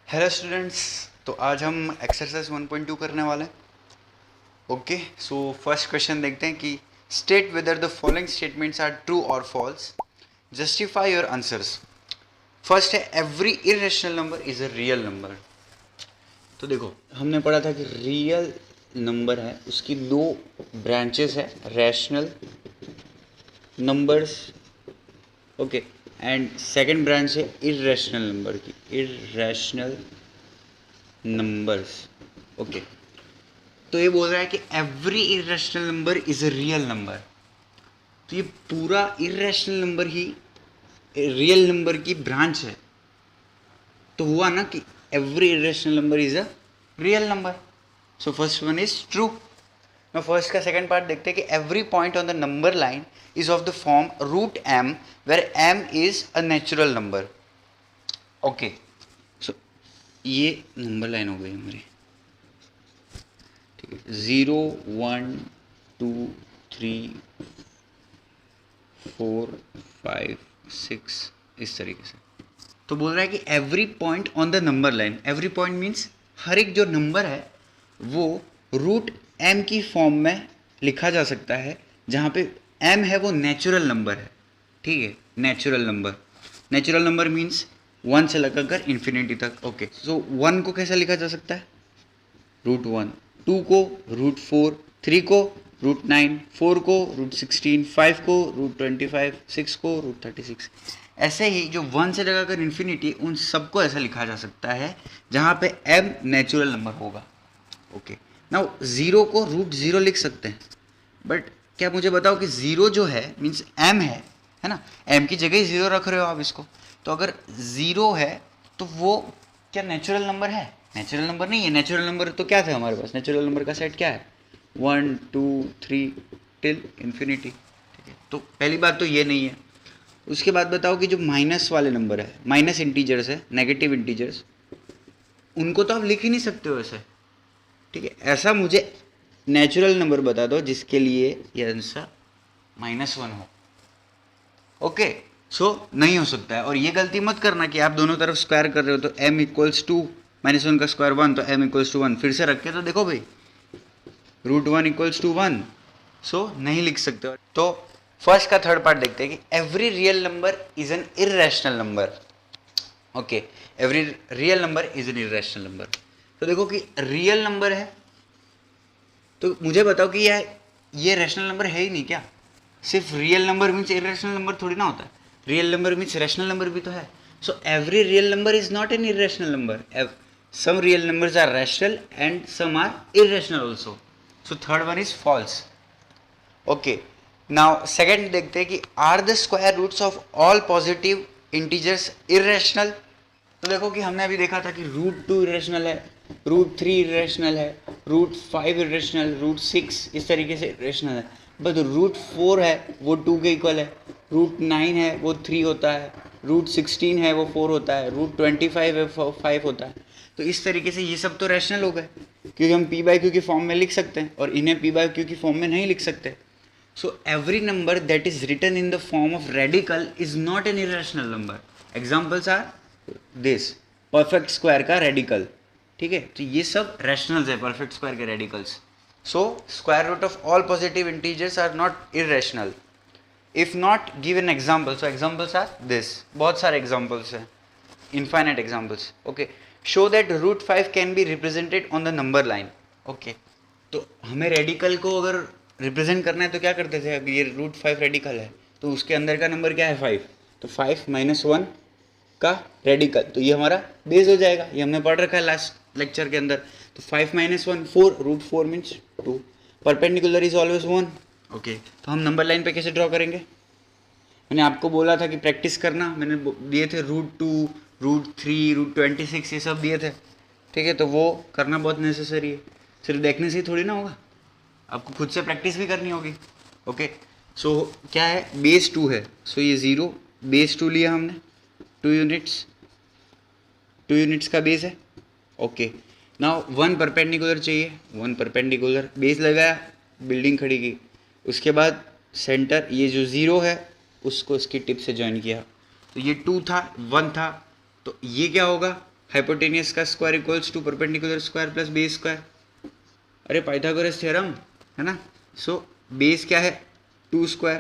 Hello students. तो आज हम एक्सरसाइज 1.2 करने वाले हैं। ओके, सो फर्स्ट क्वेश्चन देखते हैं कि state whether the following statements are true और false, justify your answers. First है every irrational number is a real number. तो देखो, हमने पढ़ा था कि रियल नंबर है उसकी दो ब्रांचेस है, rational numbers, okay, and second branch है इरेशनल नंबर की, इरेशनल नंबर्स। ओके, तो ये बोल रहा है कि every irrational number is a real number. तो ये पूरा इरेशनल नंबर ही रियल नंबर की ब्रांच है। तो हुआ ना कि every irrational number is a real number. So first one is true. ना फर्स्ट का सेकंड पार्ट देखते हैं कि every point on the number line is of the form root M where M is a natural number. Okay, so ये number line हो गई हमारी। 0 1 2 3 4 5 6 इस तरीके से। तो बोल रहा है कि every point on the number line, every point means हर एक जो नंबर है वो रूट एम की फॉर्म में लिखा जा सकता है, जहाँ पे एम है वो नेचुरल नंबर है। ठीक है, natural number, natural number means 1 से लगाकर इन्फिनिटी तक। ओके, सो 1 को कैसे लिखा जा सकता है? √1, 2 को √4, 3 को √9, 4 को √16, 5 को √25, 6 को √36। ऐसे ही जो 1 से लगाकर इन्फिनिटी, उन सबको ऐसा लिखा जा सकता है जहाँ पे m नेचुरल नंबर होगा। ओके, नाउ 0 को √0 लिख सकते हैं, बट क्या मुझे बताओ कि 0 जो है मीन्स m है ना, m की जगह ही 0 रख रहे हो आप इसको। तो अगर 0 है तो वो क्या नेचुरल नंबर है? नेचुरल नंबर नहीं है। नेचुरल नंबर तो क्या थे हमारे पास? नेचुरल नंबर का सेट क्या है? 1 2 3 टिल इन्फिनिटी। ठीक है, तो पहली बात तो ये नहीं है। उसके बाद बताओ कि जो माइनस वाले नंबर है, माइनस इंटीजर्स है, नेगेटिव इंटीजर्स, उनको तो आप लिख ही नहीं सकते हो ऐसे। ठीक है, ऐसा मुझे नेचुरल नंबर बता दो जिसके लिए ये आंसर -1 हो। ओके, सो नहीं हो सकता है। और ये गलती मत करना कि आप दोनों तरफ स्क्वायर कर रहे हो तो m इक्वल्स टू -1 का स्क्वायर 1, तो m इक्वल्स टू 1। फिर से रख के तो देखो भाई, √1 इक्वल्स टू 1, सो नहीं लिख सकते। तो फर्स्ट का थर्ड पार्ट देखते हैं कि every real number is an irrational number. Okay, every real number is an irrational number. तो देखो कि रियल नंबर है, तो मुझे बताओ कि ये रैशनल नंबर है ही नहीं क्या? सिर्फ real number means irrational number थोड़ी ना होता है। Real number means rational number भी तो है। So every real number is not an irrational number. Some real numbers are rational and some are irrational also. So third one is false. Okay, now second देखते हैं कि are the square roots of all positive integers irrational. तो देखो कि हमने अभी देखा था कि √2 इरेशनल है, √3 इरेशनल है, √5 इरेशनल, √6 इस तरीके से इरेशनल है। बट √4 है वो 2 के इक्वल है, √9 है वो 3 होता है, √16 है वो 4 होता है, √25 है 5 होता है। तो इस तरीके से ये सब तो रैशनल हो गए, क्योंकि हम p/q की फॉर्म में लिख सकते हैं और इन्हें p/q की फॉर्म में नहीं लिख सकते। So every number that is written in the form of radical is not an irrational number. Examples are this, perfect square का radical। ठीक है, तो ये सब rationals है perfect square के radicals। So square root of all positive integers are not irrational. If not, give an example. So examples are this, बहुत सारे examples हैं, infinite examples। Okay, show that √5 can be represented on the number line। Okay, तो हमें radical को अगर represent करना है तो क्या करते थे? अगर ये √5 रेडिकल है तो उसके अंदर का नंबर क्या है? 5। तो 5 -1 का रेडिकल, तो ये हमारा बेस हो जाएगा। ये हमने पढ़ रखा है लास्ट लेक्चर के अंदर। तो 5 -1 4, √4 means 2। Perpendicular is always 1। Okay, तो हम नंबर लाइन पे कैसे ड्रॉ करेंगे? मैंने आपको बोला था कि प्रैक्टिस करना, मैंने दिए थे √2, √3, √26 ये सब दिए थे। ठीक है, तो वो करना बहुत नेसेसरी है, सिर्फ देखने से ही थोड़ी ना होगा, आपको खुद से प्रैक्टिस भी करनी होगी। ओके, सो क्या है? बेस 2 है, सो ये 0 बेस 2 लिया हमने, 2 यूनिट्स, 2 यूनिट्स का बेस है। ओके, नाउ 1 परपेंडिकुलर चाहिए, 1 परपेंडिकुलर बेस लगाया, बिल्डिंग खड़ी की। उसके बाद सेंटर, ये जो 0 है उसको इसकी टिप से ज्वाइन किया। तो ये 2 था, 1 था, तो ये क्या होगा? हाइपोटेनियस का square equals to perpendicular square plus base square. अरे पाइथागोरस थ्योरम है ना। सो बेस क्या है 2 square,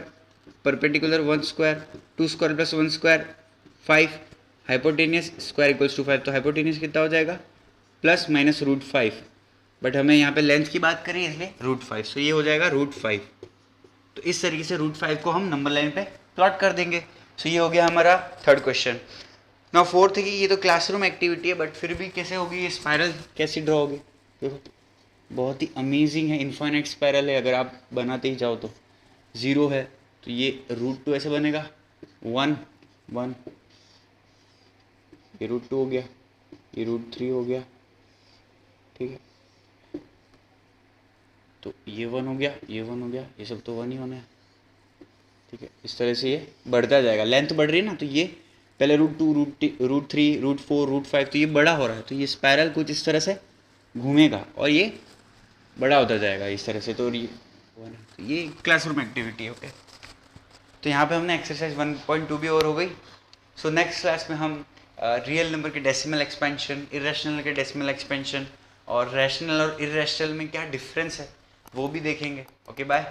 perpendicular 1 square, 2 square plus 1 square 5, hypotenuse square equals to 5, तो हाइपोटेनियस कितना हो जाएगा प्लस माइनस √5, बट हमें यहाँ पे लेंथ की बात करें इसलिए √5, सो ये हो जाएगा √5। तो इस तरीके से √5 को हम नंबर लाइन पे प्लॉट कर देंगे। सो ये हो गया हमारा थर्ड क्वेश्चन। नाउ फोर्थ है कि ये तो क्लासरूम एक्टिविटी है, बट फिर भी कैसे होगी ये स्पायरल, कैसे ड्रॉ होगी, देखो बहुत ही अमेजिंग है, इन्फाइनाइट स्पायरल है। अगर आप बनाते ही जाओ तो 0 है तो ये √2 ऐसे बनेगा, 1 1, ये √2 हो गया, ये √3 हो गया, ठीक है। तो ये 1 हो गया, ये 1 हो गया, ये सब तो 1 ही होना है, ठीक है। इस तरह से ये बढ़ता जाएगा, लेंथ बढ़ रही है ना, तो ये पहले √2 √3 √4 √5, तो ये बड़ा हो रहा है, तो ये स्पायरल कुछ इस तरह से घूमेगा और ये बड़ा होता जाएगा इस तरह से। तो ये क्लासरूम एक्टिविटी है, ओके। तो यहाँ पे हमने एक्सरसाइज 1.2 भी और हो गई। सो नेक्स्ट क्लास में हम रियल नंबर के डेसिमल एक्सपेंशन, इरेशनल के डेसिमल एक्सपेंशन और रैशनल और इरेशनल में क्या डिफरेंस है वो भी देखेंगे। Okay bye.